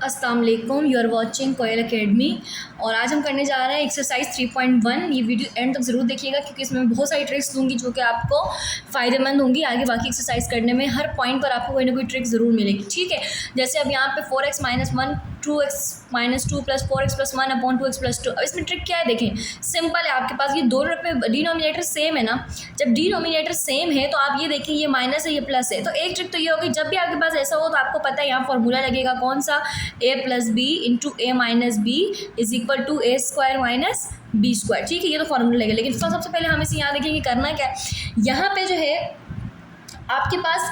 अस्सलाम वालेकुम, you are watching Koyal academy. और आज हम करने जा रहे हैं एक्सरसाइज 3.1। ये वीडियो एंड तक ज़रूर देखिएगा क्योंकि इसमें बहुत सारी ट्रिक्स दूंगी जो कि आपको फ़ायदेमंद होंगी आगे बाकी एक्सरसाइज करने में। हर पॉइंट पर आपको कोई ना कोई ट्रिक ज़रूर मिलेगी, ठीक है। जैसे अब यहाँ पे 4x - 1 2x - 2 + 4x + 1 upon 2x + 2। अब इसमें ट्रिक क्या है देखें, सिंपल है। आपके पास ये दोनों पे डिनोमिनेटर सेम है ना। जब डिनोमिनेटर सेम है तो आप ये देखें, ये माइनस है ये प्लस है। तो एक ट्रिक तो ये होगी, जब भी आपके पास ऐसा हो तो आपको पता है यहाँ फॉर्मूला लगेगा कौन सा, a + b × a - b = a² - b²। ठीक है, ये तो फॉर्मूला लगेगा। लेकिन सबसे पहले हम इसे यहाँ देखेंगे करना क्या है। यहाँ पे जो है आपके पास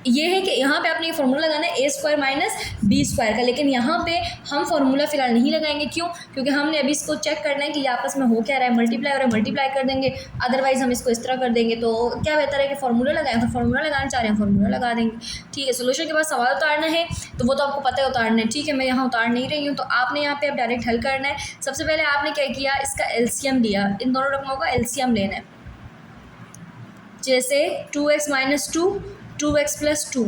ये है कि यहाँ पे आपने ये फार्मूला लगाना है a² - b² का। लेकिन यहाँ पे हम फार्मूला फिलहाल नहीं लगाएंगे, क्यों? क्योंकि हमने अभी इसको चेक करना है कि ये आपस में हो क्या रहा है, मल्टीप्लाई हो रहा है, मल्टीप्लाई कर देंगे। अदरवाइज हम इसको इस तरह कर देंगे। तो क्या बेहतर है कि फार्मूला लगाएं। तो फार्मूला लगाना चाह रहे हैं, फार्मूला लगा देंगे, ठीक है। सोल्यूशन के बाद सवाल उतारना है तो वो तो आपको पता है उतारना है, ठीक है। मैं यहाँ उतार नहीं रही हूँ, तो आपने यहाँ पे अब डायरेक्ट हल करना है। सबसे पहले आपने क्या किया, इसका एलसीएम लिया, इन दोनों रकमों का एलसीएम लेना है। जैसे 2x - 2 2x + 2,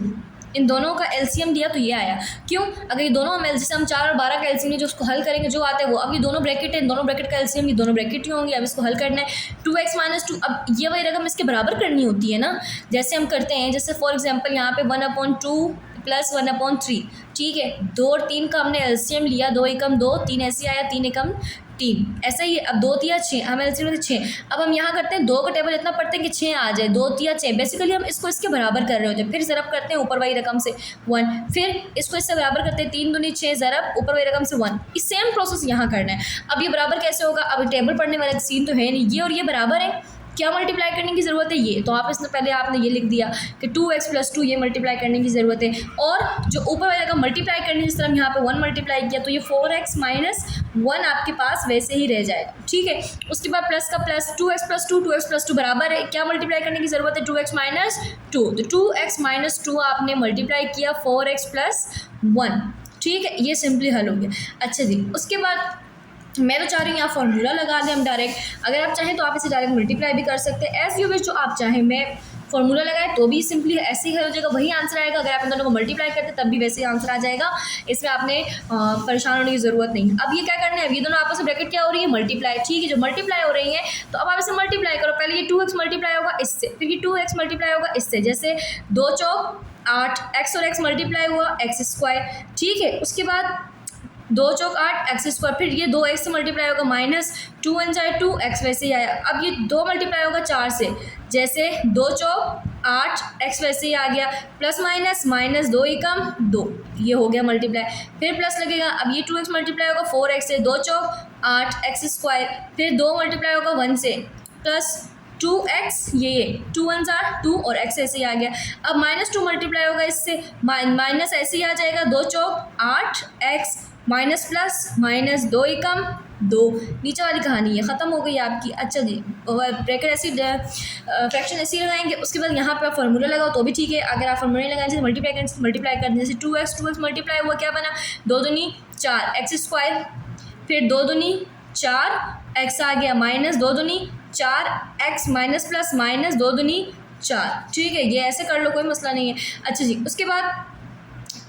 इन दोनों का एलसीएम दिया तो ये आया। क्यों? अगर ये दोनों हम जैसे हम 4 और 12 का एलसीएम जो उसको हल करेंगे जो आता है वो, अब ये दोनों ब्रैकेट है, इन दोनों ब्रैकेट का एलसीएम ये दोनों ब्रैकेट ही होंगे। अब इसको हल करना है 2x - 2। अब ये वही रकम इसके बराबर करनी होती है ना, जैसे हम करते हैं। जैसे फॉर एग्जांपल यहाँ पे 1/2 + 1/3, ठीक है। 2 और 3 का हमने एलसीएम लिया, 2 एकम 2, 3 ऐसे आया, 3 एकम 3 ऐसा ही। अब 2 तिया 6, हम एलसीएम में 6। अब हम यहाँ करते हैं 2 का टेबल इतना पढ़ते हैं कि 6 आ जाए, 2 तिया 6। बेसिकली हम इसको इसके बराबर कर रहे होते हैं। फिर ज़रब करते हैं ऊपर वाली रकम से 1, फिर इसको इससे बराबर करते हैं 3 दूनी 6 ज़रब ऊपर वाली रकम से 1। इस सेम प्रोसेस यहाँ करना है। अब ये बराबर कैसे होगा, अब टेबल पढ़ने वाला सीन तो है नहीं, ये और ये बराबर है, क्या मल्टीप्लाई करने की ज़रूरत है ये। तो आप इसमें पहले आपने ये लिख दिया कि 2x + 2 ये मल्टीप्लाई करने की ज़रूरत है। और जो ऊपर वाले का मल्टीप्लाई करने जिस तरह यहाँ पे 1 मल्टीप्लाई किया तो ये 4x - 1 आपके पास वैसे ही रह जाएगा, ठीक है। उसके बाद प्लस का प्लस, 2x + 2 2x + 2 बराबर है, क्या मल्टीप्लाई करने की ज़रूरत है, 2x - 2। तो 2x - 2 आपने मल्टीप्लाई किया 4x + 1, ठीक है। ये सिंपली हल हो गया। अच्छा जी, उसके बाद मैं तो चाह रही हूँ यहाँ फार्मूला लगा दें हम डायरेक्ट। अगर आप चाहें तो आप इसे डायरेक्ट मल्टीप्लाई भी कर सकते हैं, एज यू विश, जो आप चाहें। मैं फार्मूला लगाए तो भी सिंपली ऐसे ही हो जाएगा, वही आंसर आएगा। अगर आप इन दोनों को मल्टीप्लाई करते तब भी वैसे ही आंसर आ जाएगा, इसमें आपने परेशान होने की ज़रूरत नहीं। अब ये क्या करना है, अब ये दोनों आपस में ब्रैकेट क्या हो रही है, मल्टीप्लाई, ठीक है। जो मल्टीप्लाई हो रही है तो अब आप इसे मल्टीप्लाई करो। पहले ये 2x मल्टीप्लाई होगा इससे, फिर ये 2x मल्टीप्लाई होगा इससे। जैसे 2 चौक 8, x और x मल्टीप्लाई हुआ x², ठीक है। उसके बाद 2 चौक 8 x², फिर ये 2x से मल्टीप्लाई होगा -2 × 1 = 2 x वैसे ही आया। अब ये 2 मल्टीप्लाई होगा 4 से, जैसे 2 चौक 8 x वैसे ही आ गया, प्लस माइनस -2 एकम 2, ये हो गया मल्टीप्लाई। फिर प्लस लगेगा, अब ये 2x मल्टीप्लाई होगा 4x से, 2 चौक 8 x², फिर 2 मल्टीप्लाई होगा 1 से, प्लस 2x, ये 2 × 1 = 2 और x ऐसे ही आ गया। अब -2 मल्टीप्लाई होगा इससे, माइनस ऐसे ही आ जाएगा, 2 चौक 8 x माइनस प्लस -2 एकम 2। नीचे वाली कहानी है, ख़त्म हो गई आपकी। अच्छा जी, ब्रैकेट ऐसी फ्रैक्शन ऐसी लगाएंगे। उसके बाद यहाँ पे आप फार्मूला लगाओ तो भी ठीक है। अगर आप फार्मूला लगाएंगे जैसे मल्टीप्लाई कर दें, जैसे 2x मल्टीप्लाई हुआ, क्या बना, 2 दूनी 4 x², फिर 2 दूनी 4 x आ गया, -2 दूनी 4 x माइनस प्लस -2 दूनी 4, ठीक है। ये ऐसे कर लो, कोई मसला नहीं है। अच्छा जी, उसके बाद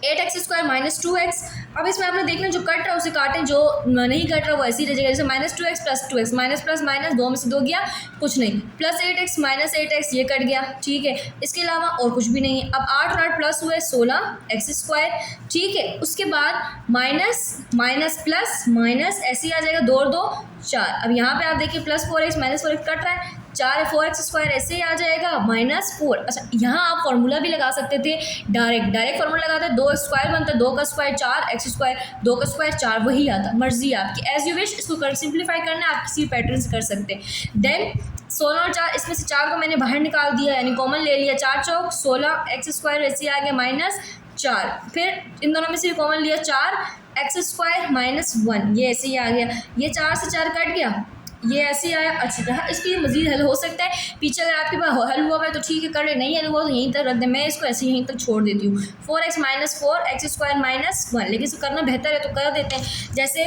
8x² - 2x। अब इसमें आपने देखना जो कट रहा है उसे काटें, जो नहीं कट रहा वो ऐसे ही रह जाएगा। जैसे -2x + 2x, minus plus minus 2 में से 2 गया, कुछ नहीं, प्लस 8x - 8x ये कट गया, ठीक है। इसके अलावा और कुछ भी नहीं है। अब 8 और 8 प्लस हुए 16x², ठीक है। उसके बाद माइनस प्लस माइनस ऐसे ही आ जाएगा, 2 और 2 4। अब यहाँ पे आप देखिए +4x - 4x कट रहा है, 4 4x² ऐसे ही आ जाएगा -4। अच्छा, यहाँ आप फार्मूला भी लगा सकते थे, डायरेक्ट फार्मूला लगाते हैं, 2x² बनता है, 2 का स्क्वायर 4 x², 2 का स्क्वायर 4, वही आता, मर्जी आपकी, एज यू विश। इसको कर सिंप्लीफाई करना है, आप किसी पैटर्न से कर सकते हैं। देन 16 और 4, इसमें से 4 को मैंने बाहर निकाल दिया, यानी कॉमन ले लिया, 4 चौक 16 x² ऐसे आ गया -4, फिर इन दोनों में से कॉमन लिया 4 x² - 1, ये ऐसे ही आ गया। ये 4 से 4 कट गया, ये ऐसे आया। अच्छी तरह इसकी मज़ीद हल हो सकता है, पीछे अगर आपके पास हल हुआ है तो ठीक है कर ले, नहीं हल हुआ तो यहीं तक रख दें। मैं इसको ऐसे यहीं तक छोड़ देती हूँ, 4x - 4 x² - 1, लेकिन इसको करना बेहतर है तो कर देते हैं। जैसे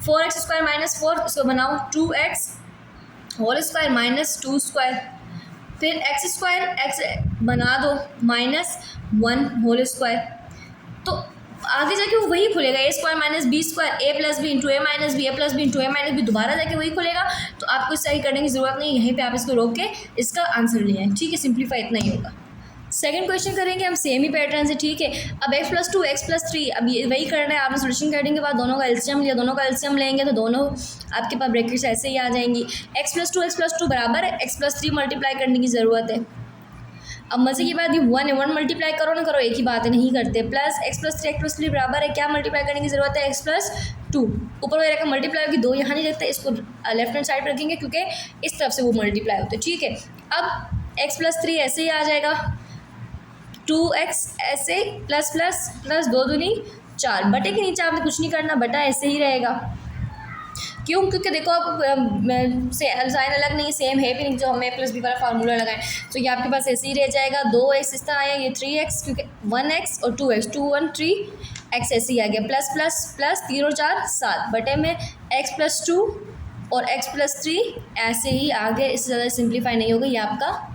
4x² - 4, इसको बनाओ 2x² - 2², फिर x² x बना दो -1 होल स्क्वायर। तो आगे जाके वो वही खुलेगा, ए स्क्वायर माइनस बी स्क्वायर, ए प्लस बी इंटू ए माइनस बी, ए प्लस बी इंटू ए माइनस बी, दोबारा जाके वही खुलेगा। तो आपको इससे आगे करने की ज़रूरत नहीं, यहीं पे आप इसको रोक के इसका आंसर ले आए, ठीक है, सिंप्लीफाई इतना ही होगा। सेकंड क्वेश्चन करेंगे हम सेम ही पैटर्न से, ठीक है। अब x plus two x plus three, अब ये वही करना है, आपने सोल्यूशन करने के बाद दोनों का एलसीएम लिया, दोनों का एलसीएम लेंगे तो दोनों आपके पास ब्रैकेट्स ऐसे ही आ जाएंगी। x प्लस टू बराबर है x प्लस थ्री, मल्टीप्लाई करने की ज़रूरत है। अब मज़े की बात ये वन है, वन मल्टीप्लाई करो ना करो एक ही बात है, नहीं करते। प्लस एक्स प्लस थ्री बराबर है, क्या मल्टीप्लाई करने की ज़रूरत है, एक्स प्लस टू, ऊपर वाले का मल्टीप्लाई होगी, दो यहाँ नहीं लगता, इसको लेफ्ट हैंड साइड रखेंगे क्योंकि इस तरफ से वो मल्टीप्लाई होते हैं, ठीक है। अब एक्स प्लस थ्री ऐसे ही आ जाएगा, 2x ऐसे प्लस प्लस प्लस दो दूनी चार, बटे के नीचे आपने कुछ नहीं करना, बटा ऐसे ही रहेगा। क्यों? क्योंकि देखो अब साइन अलग नहीं सेम है भी नहीं, जो हमें प्लस बी वाला फार्मूला लगाएं तो ये आपके पास ऐसे ही रह जाएगा। 2x इस तरह आया, ये 3x क्योंकि 1x और 2x 2 1 3x ऐसे ही आ गया, प्लस प्लस प्लस 3 और 4 7, बटे में x प्लस टू और x प्लस थ्री ऐसे ही आ गया, इससे ज़्यादा सिंप्लीफाई नहीं होगा, ये आपका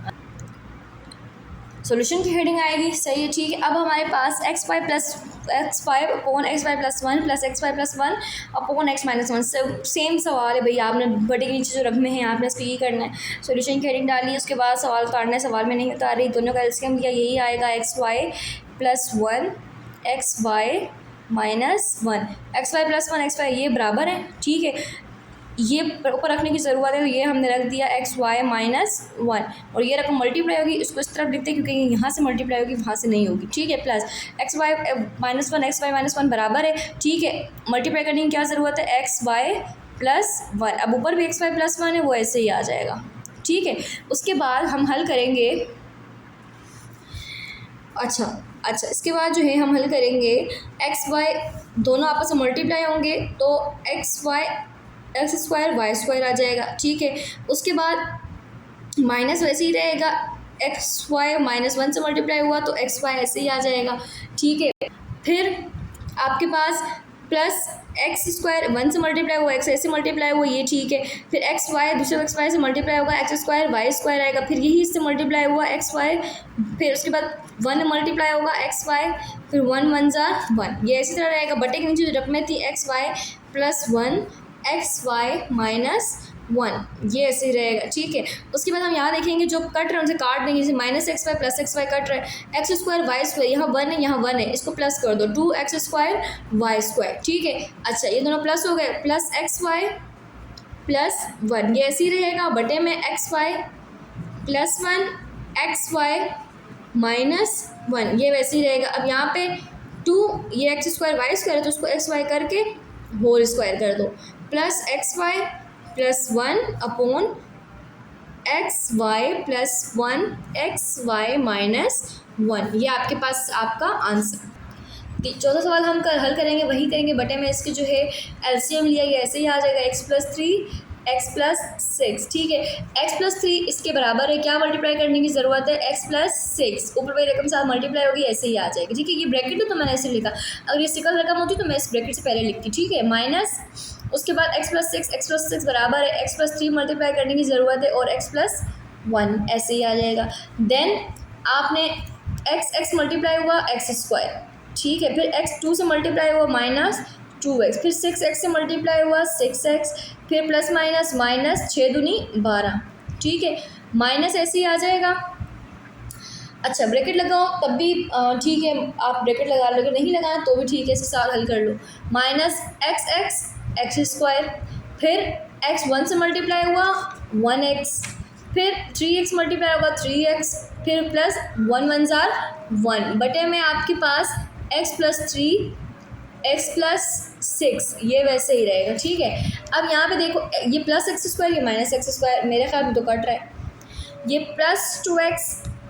सॉल्यूशन की हेडिंग आएगी, सही है, ठीक है। अब हमारे पास x five upon x Y plus one plus x Y plus one upon x minus one, same सवाल है भैया, आपने बटे के नीचे जो रकमे हैं आपने इसको ये करना है, सॉल्यूशन की हेडिंग डाली, उसके बाद सवाल उतारना है, सवाल में नहीं उतार रही, दोनों का एलसीएम लिया, यही आएगा X Y plus one X Y minus one, X Y plus one X Y ये बराबर है, ठीक है। ये ऊपर रखने की ज़रूरत है तो ये हमने रख दिया एक्स वाई माइनस वन, और ये रकम मल्टीप्लाई होगी, इसको इस तरफ लिखते हैं क्योंकि यहाँ से मल्टीप्लाई होगी वहाँ से नहीं होगी, ठीक है। Plus x Y minus one X Y minus one बराबर है, ठीक है, मल्टीप्लाई करने की क्या ज़रूरत है, एक्स वाई प्लस वन, अब ऊपर भी एक्स वाई प्लस वन है वो ऐसे ही आ जाएगा, ठीक है। उसके बाद हम हल करेंगे, अच्छा इसके बाद जो है हम हल करेंगे एक्स वाई दोनों आपस में मल्टीप्लाई होंगे तो एक्स स्क्वायर वाई स्क्वायर आ जाएगा, ठीक है। उसके बाद माइनस वैसे ही रहेगा, एक्स वाई माइनस वन से मल्टीप्लाई हुआ तो एक्स वाई ऐसे ही आ जाएगा, ठीक है। फिर आपके पास प्लस एक्स स्क्वायर वन से मल्टीप्लाई हुआ, एक्स ऐसे मल्टीप्लाई हुआ, ये ठीक है। फिर एक्स वाई दूसरे एक्स वाई से मल्टीप्लाई होगा, एक्स स्क्वायर वाई स्क्वायर आएगा, फिर यही इससे मल्टीप्लाई हुआ एक्स वाई, फिर उसके बाद वन मल्टीप्लाई होगा एक्स वाई, फिर वन वन ज़ा वन, ये इसी तरह रहेगा। बटे के नीचे जो रकमें थी X Y plus one X Y minus one, ये ऐसे ही रहेगा, ठीक है। उसके बाद हम यहाँ देखेंगे जो कट रहे हैं उनसे काट देंगे, जैसे minus X Y plus x Y कट रहे हैं, एक्स स्क्वायर वाई स्क्वायर यहाँ वन है यहाँ वन है, इसको प्लस कर दो, 2x स्क्वायर वाई स्क्वायर, ठीक है। अच्छा ये दोनों प्लस हो गए, plus x Y plus one, ये ऐसे ही रहेगा, बटे में X Y plus one X Y minus one, ये वैसे ही रहेगा। अब यहाँ पे 2 ये एक्स स्क्वायर वाई स्क्वायर है तो उसको एक्स वाई करके होल स्क्वायर कर दो, plus x Y plus one upon x Y plus one X Y minus one, ये आपके पास आपका आंसर। चौथा सवाल हम हल करेंगे, वही करेंगे, बटे में इसके जो है एलसीएम लिया, ये ऐसे ही आ जाएगा, x plus three x plus six, ठीक है। एक्स प्लस थ्री इसके बराबर है, क्या मल्टीप्लाई करने की ज़रूरत है, एक्स प्लस सिक्स, ऊपर वाली रकम साथ मल्टीप्लाई होगी ऐसे ही आ जाएगी, ठीक है। ये ब्रैकेट है तो मैंने ऐसे लिखा, अगर ये सिकल रकम होती तो मैं इस ब्रैकेट से पहले लिखती, ठीक है। माइनस उसके बाद एक्स प्लस सिक्स बराबर है, एक्स प्लस थ्री मल्टीप्लाई करने की ज़रूरत है और एक्स प्लस वन ऐसे ही आ जाएगा। देन आपने एक्स मल्टीप्लाई हुआ एक्स स्क्वायर, ठीक है, फिर एक्स टू से मल्टीप्लाई हुआ माइनस 2x, फिर 6x से मल्टीप्लाई हुआ 6x, फिर प्लस माइनस माइनस 6 दूनी 12, ठीक है, माइनस ऐसे ही आ जाएगा। अच्छा ब्रैकेट लगाओ तब भी ठीक है, आप ब्रैकेट लगा लोगे, नहीं लगाना तो भी ठीक है, इसे साथ हल कर लो। माइनस एक्स स्क्वायर, फिर x 1 से मल्टीप्लाई हुआ 1x, फिर 3x मल्टीप्लाई होगा 3x, फिर प्लस 1 1 ज़ार 1, बटे में आपके पास x plus three x plus six, ये वैसे ही रहेगा, ठीक है। अब यहाँ पे देखो ये प्लस एक्स स्क्वायर, ये माइनस एक्स स्क्वायर, मेरे ख्याल में तो कट रहा है, ये प्लस 2x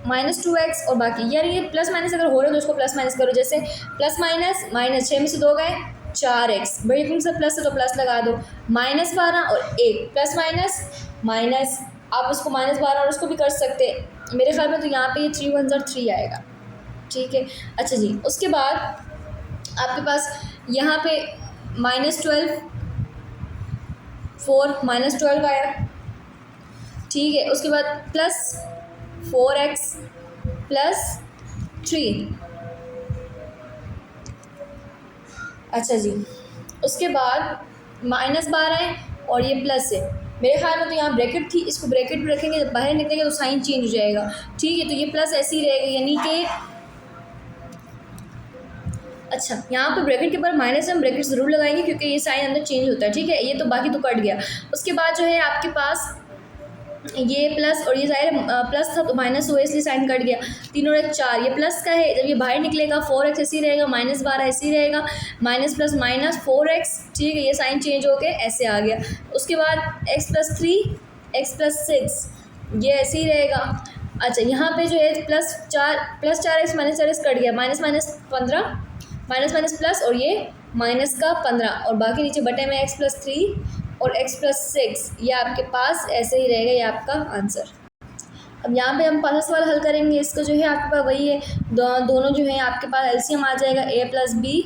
माइनस 2x और बाकी, यार ये प्लस माइनस अगर हो रहा है तो उसको प्लस माइनस करो, जैसे प्लस माइनस माइनस 6 में से 2 गए 4x, बड़ी रकम से प्लस है तो प्लस लगा दो, माइनस 12 और 1, प्लस माइनस माइनस, आप उसको माइनस 12 और उसको भी कर सकते हैं, मेरे ख्याल में तो यहाँ पे ये 3 1 ज़ार 3 आएगा, ठीक है। अच्छा जी, उसके बाद आपके पास यहाँ पे -12 4 -12 आया, ठीक है। उसके बाद प्लस 4x प्लस 3, अच्छा जी, उसके बाद -12 है और ये प्लस है। मेरे ख्याल में तो यहाँ ब्रैकेट थी, इसको ब्रैकेट में रखेंगे, जब बाहर निकलेंगे तो साइन चेंज हो जाएगा। ठीक है, तो ये प्लस ऐसे ही रहेगा, यानी कि अच्छा यहाँ पर ब्रैकेट के ऊपर माइनस हम ब्रैकेट ज़रूर लगाएंगे क्योंकि ये साइन अंदर चेंज होता है। ठीक है, ये तो बाकी तो कट गया। उसके बाद जो है आपके पास ये प्लस और ये ज़ाहिर प्लस था तो माइनस हुआ इसलिए साइन कट गया। 3 और 1 4, ये प्लस का है, जब ये बाहर निकलेगा 4x ऐसे ही रहेगा, -12 ऐसे ही रहेगा, माइनस प्लस माइनस 4x। ठीक है, ये साइन चेंज होके ऐसे आ गया। उसके बाद x+3 x+6 ये ऐसे ही रहेगा। अच्छा यहाँ पे जो है +4x -4x कट गया, minus minus 15, minus minus plus और ये माइनस का 15 और बाकी नीचे बटे में x+3 और x+6 ये आपके पास ऐसे ही रहेगा, ये आपका आंसर। अब यहाँ पे हम पहला सवाल हल करेंगे, इसका जो है आपके पास वही है, दोनों जो है आपके पास एलसीएम आ जाएगा a+b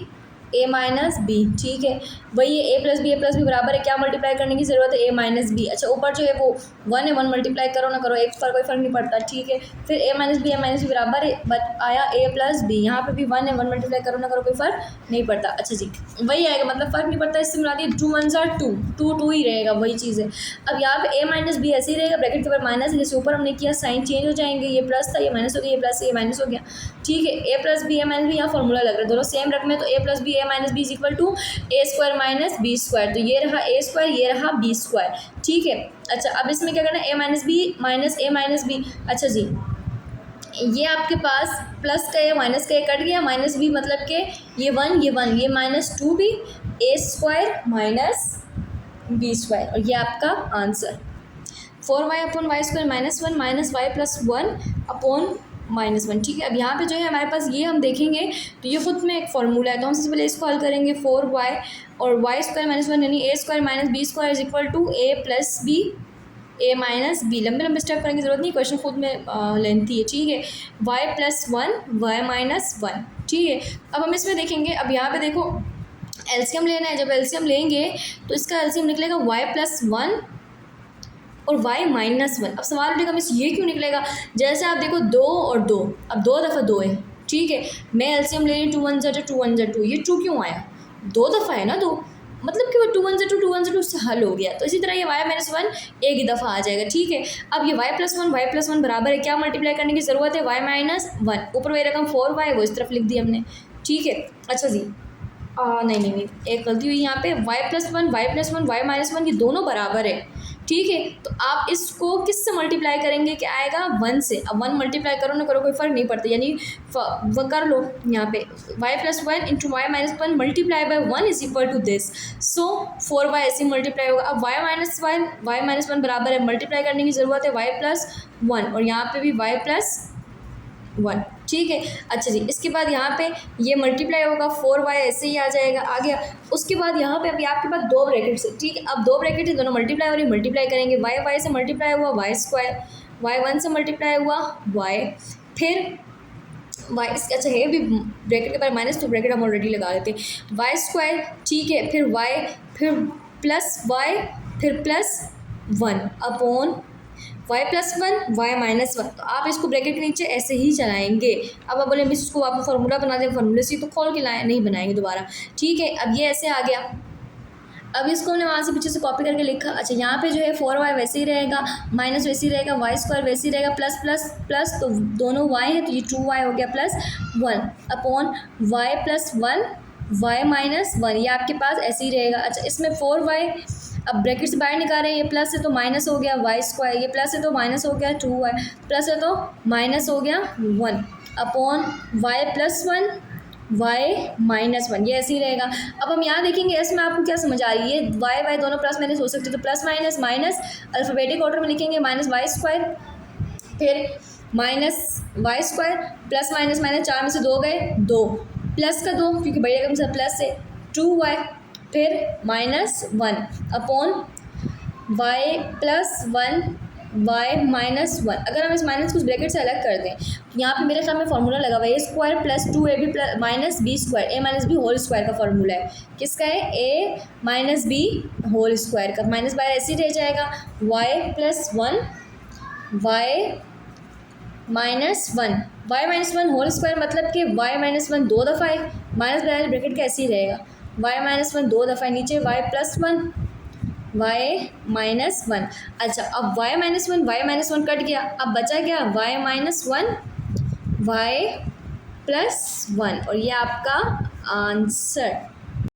a-b। ठीक है, वही है a+b बराबर है, क्या मल्टीप्लाई करने की ज़रूरत है, a-b। अच्छा ऊपर जो है वो 1 है, 1 मल्टीप्लाई करो ना करो एक पर कोई फ़र्क नहीं पड़ता। ठीक है, फिर a-b बराबर है, बट आया a+b, यहाँ पे भी 1 है, 1 मल्टीप्लाई करो ना करो कोई फ़र्क नहीं पड़ता। अच्छा जी, वही आएगा, मतलब फ़र्क नहीं पड़ता, इससे मिला दिए 2 1 are 2, 2 2 ही रहेगा, वही चीज़ है। अब यहाँ पे a-b ऐसे ही रहेगा, ब्रैकेट के ऊपर माइनस, जैसे ऊपर हमने किया साइन चेंज हो जाएंगे, ये प्लस था ये माइनस हो गया, ये प्लस ये माइनस हो गया। ठीक है, a+b a-b यहाँ फॉर्मूला लग रहा है, दोनों सेम रखने हैं, तो a+b a-b is equal to a² - b²। तो ये रहा a², ये रहा b²। ठीक है, अच्छा अब इसमें क्या करना है, a-b - a-b। अच्छा जी, ये आपके पास प्लस का है माइनस का है कट गया, -b मतलब के ये 1 ये 1, ये -2b a² - b² और ये आपका आंसर 4y/y² -1 -y+1/-1। ठीक है, अब यहाँ पे जो है हमारे पास ये हम देखेंगे तो ये खुद में एक फार्मूला है, तो हम सबसे पहले इसको हल करेंगे। 4y और y² - 1 यानी a² - b² is equal to a+b a-b। लंबे लंबे स्टेप करने की जरूरत नहीं, क्वेश्चन खुद में लेंथी है। ठीक है, y+1 y-1। ठीक है, अब हम इसमें देखेंगे, अब यहाँ पे देखो एलसीएम लेना है, जब एलसीएम लेंगे तो इसका एलसीएम निकलेगा y+1 और y-1। अब सवाल उठेगा मिस ये क्यों निकलेगा, जैसे आप देखो 2 और 2, अब 2 दफ़ा 2 है। ठीक है, मैं एलसीएम ले रही हूँ, 2 1 ज़ा 2 1 ज़ा 2, ये 2 क्यों आया, 2 दफ़ा है ना 2, मतलब कि वो 2 1 ज़ा 2 2 1 ज़ा 2 से हल हो गया। तो इसी तरह ये y-1 एक ही दफ़ा आ जाएगा। ठीक है, अब ये y+1 बराबर है, क्या मल्टीप्लाई करने की ज़रूरत है, y-1। ऊपर वही रकम 4y वो इस तरफ लिख दी हमने। ठीक है, अच्छा जी नहीं, एक गलती हुई यहाँ पे, y+1 y+1 ये दोनों बराबर है। ठीक है, तो आप इसको किससे मल्टीप्लाई करेंगे, क्या आएगा 1 से। अब 1 मल्टीप्लाई करो ना करो कोई फ़र्क नहीं पड़ता, यानी वो कर लो यहाँ पे y+1 × y-1 multiply by 1 is equal to this. So 4y ऐसे मल्टीप्लाई होगा। अब y-1 बराबर है, मल्टीप्लाई करने की ज़रूरत है y+1 और यहाँ पे भी y+1। ठीक है, अच्छा जी, इसके बाद यहाँ पे ये मल्टीप्लाई होगा 4y ऐसे ही आ जाएगा, आ गया। उसके बाद यहाँ पे अभी आपके पास 2 ब्रैकेट्स है। ठीक है, अब 2 ब्रैकेट है, दोनों मल्टीप्लाई हो रही, मल्टीप्लाई करेंगे, y से मल्टीप्लाई हुआ y², y1 से मल्टीप्लाई हुआ y, फिर y इसके अच्छा है भी ब्रैकेट के बाद माइनस, तो ब्रैकेट हम ऑलरेडी लगा देते हैं, y²। ठीक है, फिर y, फिर प्लस y, फिर +1 अपॉन y+1 y-1। तो आप इसको ब्रैकेट के नीचे ऐसे ही चलाएंगे। अब आप बोले मिस इसको आप फार्मूला बना दें, फार्मूले से तो खोल के लाए, नहीं बनाएंगे दोबारा। ठीक है, अब ये ऐसे आ गया, अब इसको हमने वहाँ से पीछे से कॉपी करके लिखा। अच्छा यहाँ पे जो है 4y वैसे ही रहेगा, माइनस वैसे ही रहेगा, y² वैसे ही रहेगा, प्लस प्लस प्लस, तो दोनों y है तो ये 2y हो गया +1 अपॉन y+1 y-1, ये आपके पास ऐसे ही रहेगा। अच्छा इसमें 4y अब ब्रैकेट से बाहर निकाल रहे हैं, ये प्लस है तो माइनस हो गया y², ये प्लस है तो माइनस हो गया 2y, प्लस है तो माइनस हो गया 1 अपॉन y+1 y-1, ये ऐसे ही रहेगा। अब हम यहाँ देखेंगे इसमें आपको क्या समझ आ रही है, y दोनों प्लस माइनस हो सकते, तो plus minus minus alphabetic order में लिखेंगे, -y², फिर -y² प्लस माइनस माइनस, 4 में से 2 गए 2, प्लस का 2 क्योंकि बड़ी रकम से प्लस है 2y, फिर -1 अपॉन y+1 y-1। अगर हम इस माइनस को ब्रैकेट से अलग कर दें तो यहाँ पे मेरे सामने फार्मूला लगा हुआ है a² + 2ab - b² a - b whole square का फार्मूला है। किसका है, a - b होल स्क्वायर का, माइनस बाय ऐसे ही रह जाएगा, y+1 y-1 होल स्क्वायर, मतलब कि y-1 2 दफ़ा है, माइनस बाय ब्रैकेट का ऐसे ही रहेगा, वाई माइनस वन दो दफ़ा नीचे, Y plus one, Y minus one. अच्छा अब वाई माइनस वन कट गया, अब बचा क्या, Y minus one, Y plus one, और ये आपका आंसर।